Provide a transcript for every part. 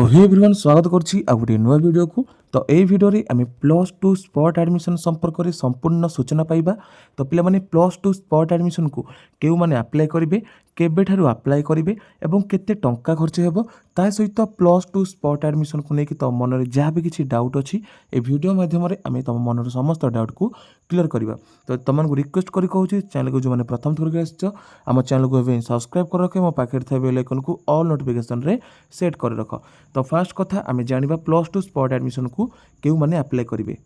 तो hey everyone स्वागत करछि आ गोटे नुआ वीडियो को। तो यही वीडियो रे आम +2 स्पॉट एडमिशन संपर्क में संपूर्ण सूचना पाइबा। तो पिला माने +2 स्पॉट एडमिशन को केउ माने अप्लाई करिवे, केबे ठारू अप्लाई करिवे एवं केते टंका खर्च हेबो, ता सहित +2 स्पॉट एडमिशन को लेकिन तुम मन में जहाँ भी किसी डाउट अच्छी ए वीडियो माध्यम आम तुम मन समस्त डाउट को क्लियर करवा। तो तुमको रिक्वेस्ट करी कहूँ चैनल को जो मैंने प्रथम थर आम चैनल को सब्सक्राइब कर रख, मो पाखे थे बेल आइकन को ऑल नोटिफिकेशन रे सेट कर रख। तो फास्ट कथा आम जाना +2 स्पॉट एडमिशन को क्यों मैंने अप्लाई करेंगे।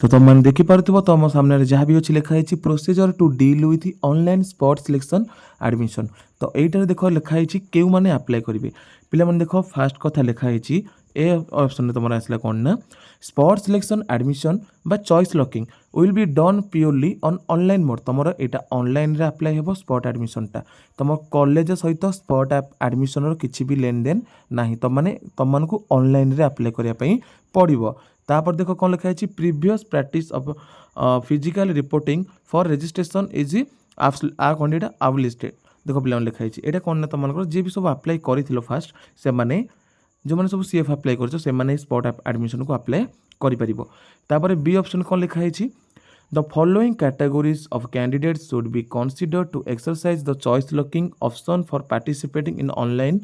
तो तुम मैंने देखिपुव तुम सामने जहाँ भी अच्छी लिखाई procedure to deal with online spot selection admission. तो यहीटार देख लिखाई क्यों मैंने अप्लाई करेंगे। पिला माने देख फास्ट कथा लिखाई ए ऑप्शन तुम आसला कौन ना स्पॉट सिलेक्शन एडमिशन बा choice locking will be done purely on online mode. तुम यहाँ ऑनलाइन रे अप्लाई हेबो स्पॉट एडमिशनटा तुम कॉलेज सहित स्पॉट एडमिशन किसी भी लेन देन ना तुमको ऑनलाइन रे अप्लाई करने पड़ो। तापर देख कौन लिखाई previous practice of physical reporting for registration is आ कौन यहाँ आव लिस्टेड। देख पे लिखाई यहाँ कौन ना तुम जी भी सब अप्लाई कर फास्ट से मैंने जो मैंने सब सीएफ अप्लाई कर स्पॉट एडमिशन को अप्लाई कर। बी ऑप्शन कौन लिखाई the following categories of candidates should be consider to exercise the choice locking option for participating in online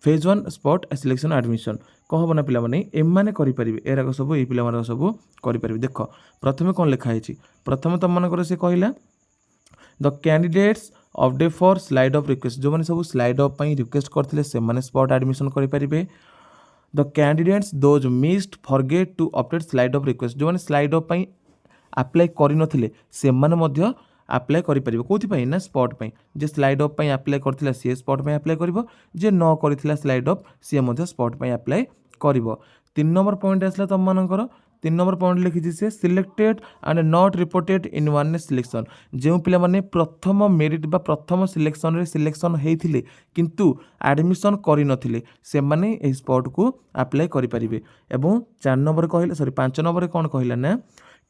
phase 1 spot selection admission. कौन हम ना पे एम करेंगे एराक सब ये पिला सब करेंगे। देख प्रथम कौन लिखाई प्रथम तुम मन से कहला the candidates of day for slide of request जो मैंने सब स्लाइड ऑफ रिक्वेस्ट करते स्पॉट एडमिशन करेंगे। The candidates those missed forget to update slide of request जो मैंने स्लाइड ऑफ अप्लाई करनथिले से माने अप्लाई करेंगे कौन ना स्पॉट पे जे स्लाइड ऑफ अप्लाई करथिला सी स्पॉट पे अप्लाई करिवो, जे न करथिला स्लाइड ऑफ सी मध्य स्पॉट पे अप्लाई करिवो। 3 नंबर पॉइंट आसला तुम मानकर 3 नंबर पॉइंट लिखी से selected and not reported in one selection जो पिला माने प्रथम मेरिट बा प्रथम सिलेक्शन रे सिलेक्शन हेइथिले किंतु एडमिशन करि नथिले से माने ए स्पॉट को अप्लाई करि परिबे। एवं 4 नंबर कहले सॉरी 5 नंबर कौन कहला ना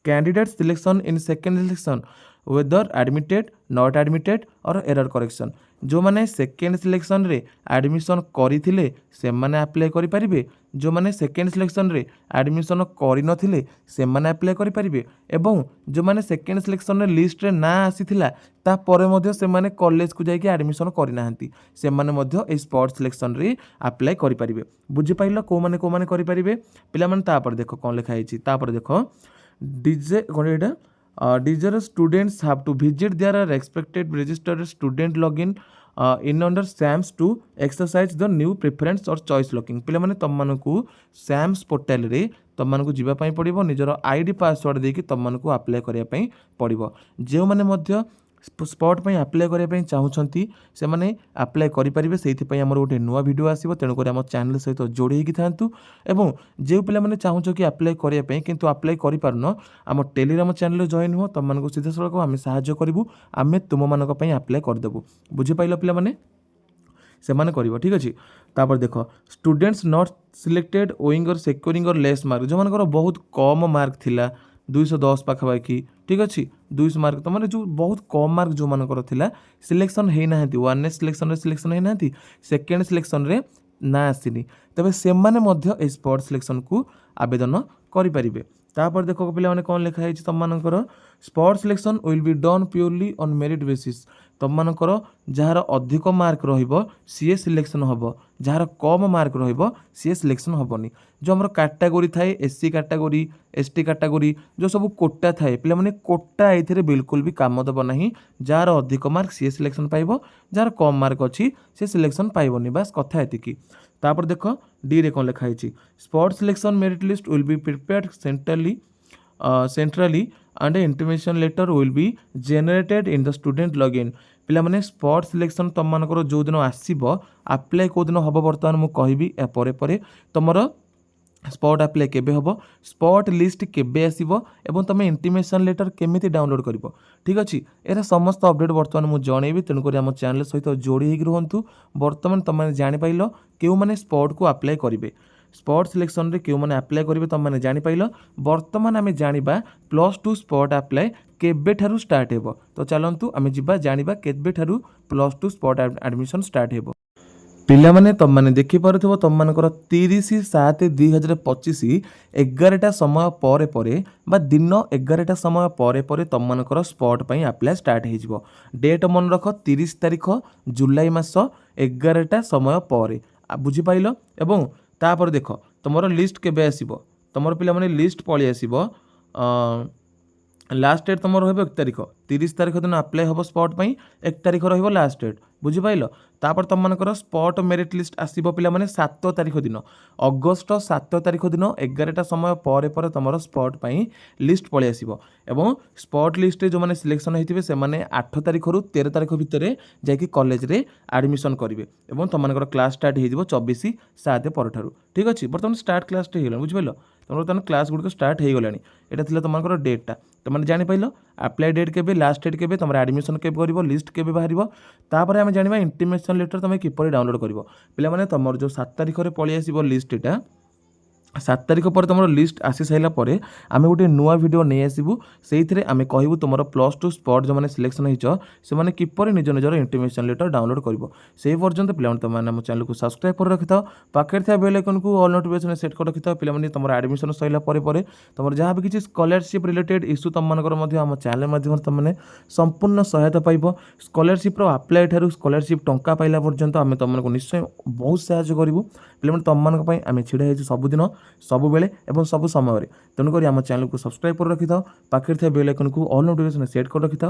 candidate selection in second selection whether admitted not admitted और एरर करेक्शन जो मैंने सेकेंड सिलेक्शन रे एडमिशन करथिले से माने अप्लाई करि परिबे, जो मैंने सेकेंड सिलेक्शन रे एडमिशन करि नथिले से माने अप्लाई करि परिबे। एवं जो मैंने सेकेंड सिलेक्शन रे लिस्ट रे ना आसीथिला ता परे मध्य से माने कॉलेज को जाइके एडमिशन करि नाहंती से माने मध्य ए स्पॉट सिलेक्शन रे अप्लाई करि परिबे। बुझि पाइलो को माने करि परिबे पिला माने। तापर देखो कौन लिखा हिची तापर देखो डीजे कौन एटा Deserving students have to visit their respected registered student login in under SAMS to exercise the new preference or choice locking। पिला माने तुम मानकु SAMS पोर्टल रे तुम मानकु जीवा पई पड़िबो निजर आईडी पासवर्ड देकी तुम मानकु अप्लाई करिया पई पड़िबो। जे माने मध्य स्पॉट पे अप्लाई करने चाहूँगी से मैंने अप्लाई करेंगे से गोटे नुआ वीडियो आसो तेणुक आम चैनल सहित जोड़ी था। एवं जो पे चाहूँ कि अप्लाई करने किंतु अप्लाई कर आम टेलीग्राम चैनल जॉइन हो तुम सीधा सड़क आम साहाଯ୍य करूँ आम तुम मान अप्लाई करदेबू। बुझिपाल पे से माने करिवो ठीक अछि। तापर देख स्टूडेंट्स नॉट सिलेक्टेड ओइंग और सिक्योरिंग और लेस मार्क जो मानकर बहुत कम मार्क थिला 210 पाखापाखि ठीक अच्छे 200 मार्क तो जो बहुत कम मार्क जो मानकर थिला सिलेक्शन है ना वन सिलेक्शन सिलेक्शन है ना सेकेंड सिलेक्शन रे ना आसीनी तबे से माने मध्य ए स्पॉट सिलेक्शन को आवेदन करें। तापर देखो पे मैंने कौन लिखाई तुम मानकर spot selection will be done purely on merit basis तुम मानकर जार अधिक मार्क रहिबो सी सिलेक्शन हम जार कम मार्क रहिबो सी सिलेक्शन हेनी। जो आम कैटेगोरी थाए एससी कैटेगोरी एसटी कैटेगोरी जो सब कोटा थाए पे मैंने कोटा ये बिल्कुल भी काम देव ना जार अधिक मार्क सी सिलेक्शन पाइब जार कम मार्क अच्छी सी सिलेक्शन पाइबनी बास कथा एतिकी। तापर देख डी रे कौन लिखाई spot selection merit list will be prepared centrally and intimation letter will be generated in the student login. पिला माने स्पॉट सिलेक्शन तुम मानकर जो दिन आसीबो अप्लाई को दिन हम बर्तमान मुझे कहबी या परे परे तुमर स्पॉट अप्लाई केबे हम स्पॉट लिस्ट केबे आसीबो एवं तुम इंटिमेशन लेटर केमिति डाउनलोड करिवो ठीक अच्छे। एरा समस्त अपडेट बर्तमान मुझे जनइबी तेणुक आम चैनल सहित जोड़ी होगी रुहतु। बर्तमान तुम जापार क्यों मैंने स्पॉट को अप्लाई करेंगे स्पॉट सिलेक्शन रे क्यों मैंने अप्लाई करेंगे तुम मैंने जापार। बर्तमान आम जाना +2 स्पॉट अप्लाई केबे ठारू स्टार्ट हेबो। तो चलतु आम जाना केबे ठारू +2 स्पॉट एडमिशन स्टार्ट हेबो। ପିଲାମାନେ ତମମାନେ ଦେଖିପାରୁଥିବ ତମମାନଙ୍କର 30/7/2025 11ଟା ସମୟ ପରେ ପରେ ବା ଦିନ 11ଟା ସମୟ ପରେ ପରେ ତମମାନଙ୍କର ସ୍ପଟ୍ ପାଇଁ ଆପ୍ଲାଏ ଷ୍ଟାର୍ଟ ହେଇଯିବ। ଡେଟ୍ ମନେ ରଖ 30 ତାରିଖ ଜୁଲାଇ ମାସ 11ଟା ସମୟ ପରେ। ବୁଝିପାରିଲ? ଏବଂ ତାପରେ ଦେଖ ତମର ଲିଷ୍ଟ କେବେ ଆସିବ? ତମର ପିଲାମାନେ ଲିଷ୍ଟ ପଳେଇ ଆସିବ लास्ट डेट तुम रही 1 तारिख 30 तारिख दिन आप्लाय हम स्पट पर 1 तारिख रही लास्ट डेट बुझिपाल तापर तुम मानकर स्पट मेरिट लिस्ट आसो पे 7 तारिख दिन अगस्ट 7 तारिख दिन 11टा समय पर तुम स्पट पर लिस्ट पलि आसो और स्पट लिस्ट जो मैंने सिलेक्शन होते से 8 तारिख रु 13 तारिख भितर जाकि कॉलेज रे एडमिशन करेंगे और तुम मानकर क्लास स्टार्ट हो 24/7 पर ठीक अच्छे बर्तमान स्टार्ट क्लास बुझिपाल तुम बर्तमान क्लास गुड़िक स्टार्ट हो गलानी यहाँ थी तुम डेटा तुमने जापार आप्लाय डेट के लास्ट डेट के तुम एडमिशन के लिस्ट के बाहर तापर आम जाना इंटीमेशन लेटर तुम किपर डाउनलोड कर पे तुम जो 7 तारिख में पलि आस लिस्ट यहाँ 7 तारिख पर तुम लिस्ट आसी सारा आम गोटे नुआ वीडियो नहीं आसबू से आम कहूँ तुम +2 स्पट जो मैंने सिलेक्शन होने किपर निज निजर इंटीमेशन लेटर डाउनलोड कर से पर्यंत पे तुमने आम चैनल को सब्सक्राइब कर रखि था पाखे था बेल आइकन को ऑल नोटिफिकेशन सेट कर रखि था पे तुम एडमिशन सैला तुम जहाँ भी किसी स्कॉलरशिप रिलेटेड इश्यू तुम आम चैनल माध्यम तुमने संपूर्ण सहायता पाइब स्कॉलरशिप आप्लाय ठार स्कॉलरशिप टंका पाइला पर्यंत आम तुमको निश्चय बहुत साहय करूँ पे तुम आम छिड़ा सबुदिन सब बेले एवं सब समय तेणुक आम चैनल को सब्सक्राइब कर रखि था पाखे बेल आइकन को ऑल नोटिफिकेशन सेट कर रखि था।